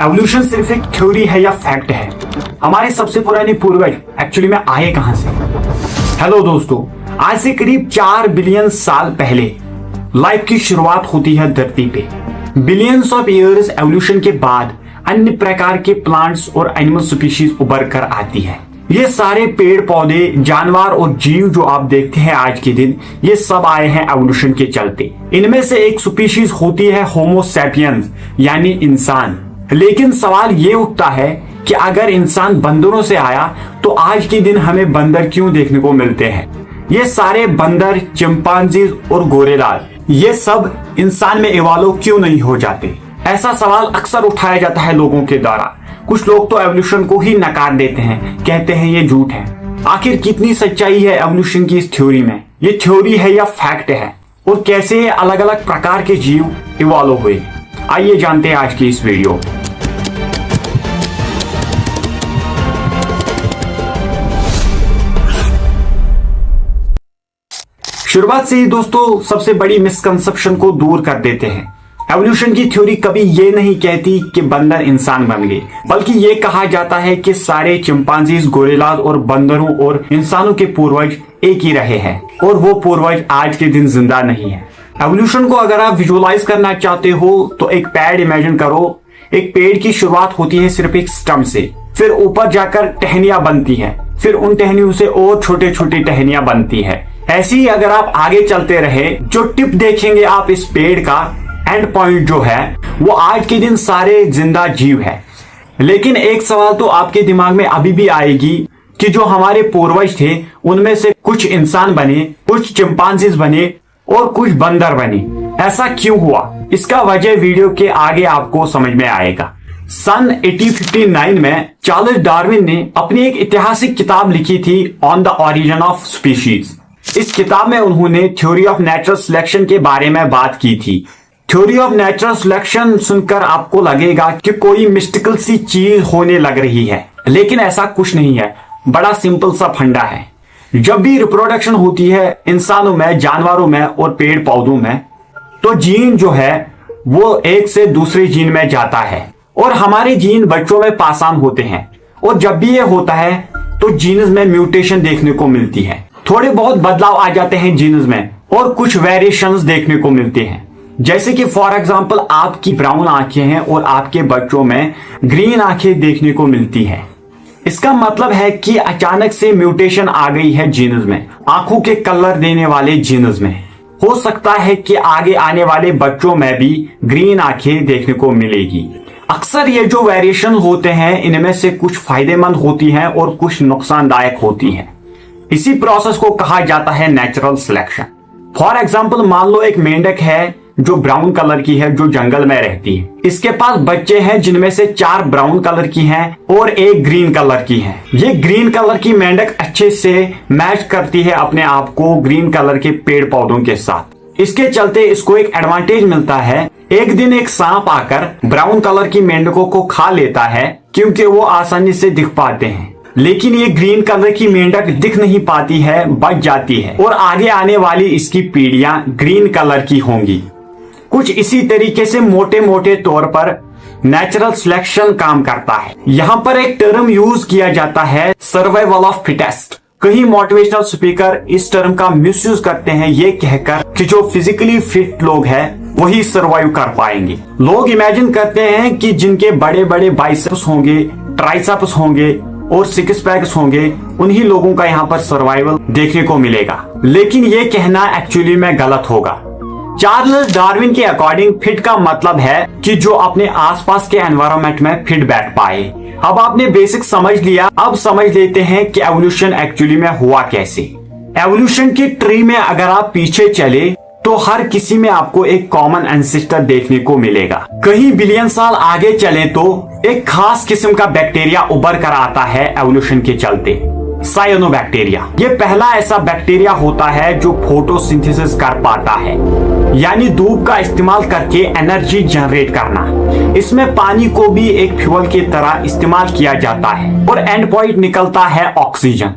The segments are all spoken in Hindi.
एवोल्यूशन सिर्फ एक थ्योरी है या फैक्ट है? हमारे सबसे पुराने पूर्वज एक्चुअली में आए कहां से? हेलो दोस्तों, आज से करीब 4 बिलियन साल पहले लाइफ की शुरुआत होती है धरती पे। बिलियंस ऑफ ईयर्स एवोल्यूशन के बाद अन्य प्रकार के प्लांट्स और एनिमल स्पीशीज उभर कर आती है। ये सारे पेड़ पौधे, जानवर और जीव जो आप देखते हैं आज के दिन, ये सब आए हैं एवोल्यूशन के चलते। इनमें से एक स्पीशीज होती है होमो सैपियंस यानी इंसान। लेकिन सवाल ये उठता है कि अगर इंसान बंदरों से आया तो आज के दिन हमें बंदर क्यों देखने को मिलते हैं? ये सारे बंदर, चिंपांजीज और गोरिल्लास, ये सब इंसान में इवॉल्व क्यों नहीं हो जाते? ऐसा सवाल अक्सर उठाया जाता है लोगों के द्वारा। कुछ लोग तो एवोल्यूशन को ही नकार देते हैं, कहते हैं ये झूठ है। आखिर कितनी सच्चाई है एवोल्यूशन की इस थ्योरी में? ये थ्योरी है या फैक्ट है? और कैसे ये अलग अलग प्रकार के जीव इवॉल्व हुए? आइए जानते हैं आज की इस वीडियो। शुरुआत से ही दोस्तों सबसे बड़ी मिसकंसेप्शन को दूर कर देते हैं। एवोल्यूशन की थ्योरी कभी ये नहीं कहती कि बंदर इंसान बन गए, बल्कि ये कहा जाता है कि सारे चिंपांजीज, गोरिल्लास और बंदरों और इंसानों के पूर्वज एक ही रहे हैं और वो पूर्वज आज के दिन जिंदा नहीं है। एवोल्यूशन को अगर आप विजुअलाइज करना चाहते हो तो एक पेड़ इमेजिन करो। एक पेड़ की शुरुआत होती है सिर्फ एक स्टम्प से, फिर ऊपर जाकर टहनियां बनती है, फिर उन टहनियों से और छोटे छोटी टहनियां बनती है। ऐसे ही अगर आप आगे चलते रहे, जो टिप देखेंगे आप इस पेड़ का एंड पॉइंट जो है वो आज के दिन सारे जिंदा जीव है। लेकिन एक सवाल तो आपके दिमाग में अभी भी आएगी कि जो हमारे पूर्वज थे उनमें से कुछ इंसान बने, कुछ चिंपांजीज बने और कुछ बंदर बने। ऐसा क्यों हुआ? इसका वजह वीडियो के आगे आपको समझ में आएगा। सन 1859 में चार्ल्स डार्विन ने अपनी एक ऐतिहासिक किताब लिखी थी on the origin of species. इस किताब में उन्होंने थ्योरी ऑफ नेचुरल सिलेक्शन के बारे में बात की थी। थ्योरी ऑफ नेचुरल सिलेक्शन सुनकर आपको लगेगा कि कोई मिस्टिकल सी चीज होने लग रही है, लेकिन ऐसा कुछ नहीं है। बड़ा सिंपल सा फंडा है। जब भी रिप्रोडक्शन होती है इंसानों में, जानवरों में और पेड़ पौधों में, तो जीन जो है वो एक से दूसरे जीन में जाता है और हमारे जीन बच्चों में पास ऑन होते हैं। और जब भी ये होता है तो जीन्स में म्यूटेशन देखने को मिलती है। थोड़े बहुत बदलाव आ जाते हैं जीन्स में और कुछ वेरिएशंस देखने को मिलते हैं। जैसे कि फॉर एग्जांपल आपकी ब्राउन आंखें हैं और आपके बच्चों में ग्रीन आंखें देखने को मिलती हैं। इसका मतलब है कि अचानक से म्यूटेशन आ गई है जीन्स में, आंखों के कलर देने वाले जीन्स में। हो सकता है कि आगे आने वाले बच्चों में भी ग्रीन आंखें देखने को मिलेगी। अक्सर ये जो वेरिएशन होते हैं इनमें से कुछ फायदेमंद होती हैं और कुछ नुकसानदायक होती हैं। इसी प्रोसेस को कहा जाता है नेचुरल सिलेक्शन। फॉर एग्जाम्पल मान लो एक मेंढक है जो ब्राउन कलर की है, जो जंगल में रहती है। इसके पास बच्चे हैं जिनमें से 4 ब्राउन कलर की हैं और एक ग्रीन कलर की है। ये ग्रीन कलर की मेंढक अच्छे से मैच करती है अपने आप को ग्रीन कलर के पेड़ पौधों के साथ। इसके चलते इसको एक एडवांटेज मिलता है। एक दिन एक सांप आकर ब्राउन कलर की मेंढकों को खा लेता है क्योंकि वो आसानी से दिख पाते हैं। लेकिन ये ग्रीन कलर की मेंढक दिख नहीं पाती है, बच जाती है और आगे आने वाली इसकी पीढ़ियां ग्रीन कलर की होंगी। कुछ इसी तरीके से मोटे मोटे तौर पर नेचुरल सिलेक्शन काम करता है। यहाँ पर एक टर्म यूज किया जाता है, सर्वाइवल ऑफ फिटेस्ट। कई मोटिवेशनल स्पीकर इस टर्म का मिसयूज करते हैं ये कहकर कि जो फिजिकली फिट लोग हैं वही सर्वाइव कर पाएंगे। लोग इमेजिन करते हैं कि जिनके बड़े बड़े बाइसेप्स होंगे, ट्राइसेप्स होंगे और सिक्स पैक्स होंगे, उन्हीं लोगों का यहाँ पर सर्वाइवल देखने को मिलेगा। लेकिन ये कहना एक्चुअली में गलत होगा। चार्ल्स डार्विन के अकॉर्डिंग फिट का मतलब है कि जो अपने आसपास के एनवायरनमेंट में फिट बैठ पाए। अब आपने बेसिक समझ लिया, अब समझ लेते हैं कि एवोल्यूशन एक्चुअली में हुआ कैसे। एवोल्यूशन की ट्री में अगर आप पीछे चले तो हर किसी में आपको एक कॉमन एंसेस्टर देखने को मिलेगा। कहीं बिलियन साल आगे चले तो एक खास किस्म का बैक्टीरिया उभर कर आता है एवोल्यूशन के चलते, साइनोबैक्टीरिया। ये पहला ऐसा बैक्टीरिया होता है जो फोटोसिंथेसिस कर पाता है, यानी धूप का इस्तेमाल करके एनर्जी जनरेट करना। इसमें पानी को भी एक फ्यूल की तरह इस्तेमाल किया जाता है और एंड पॉइंट निकलता है ऑक्सीजन।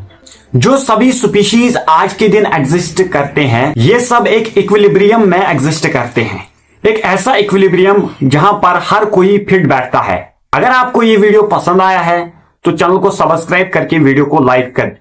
जो सभी स्पीशीज आज के दिन एग्जिस्ट करते हैं ये सब एक इक्विलिब्रियम में एग्जिस्ट करते हैं। एक ऐसा इक्विलिब्रियम जहां पर हर कोई फिट बैठता है। अगर आपको ये वीडियो पसंद आया है तो चैनल को सब्सक्राइब करके वीडियो को लाइक कर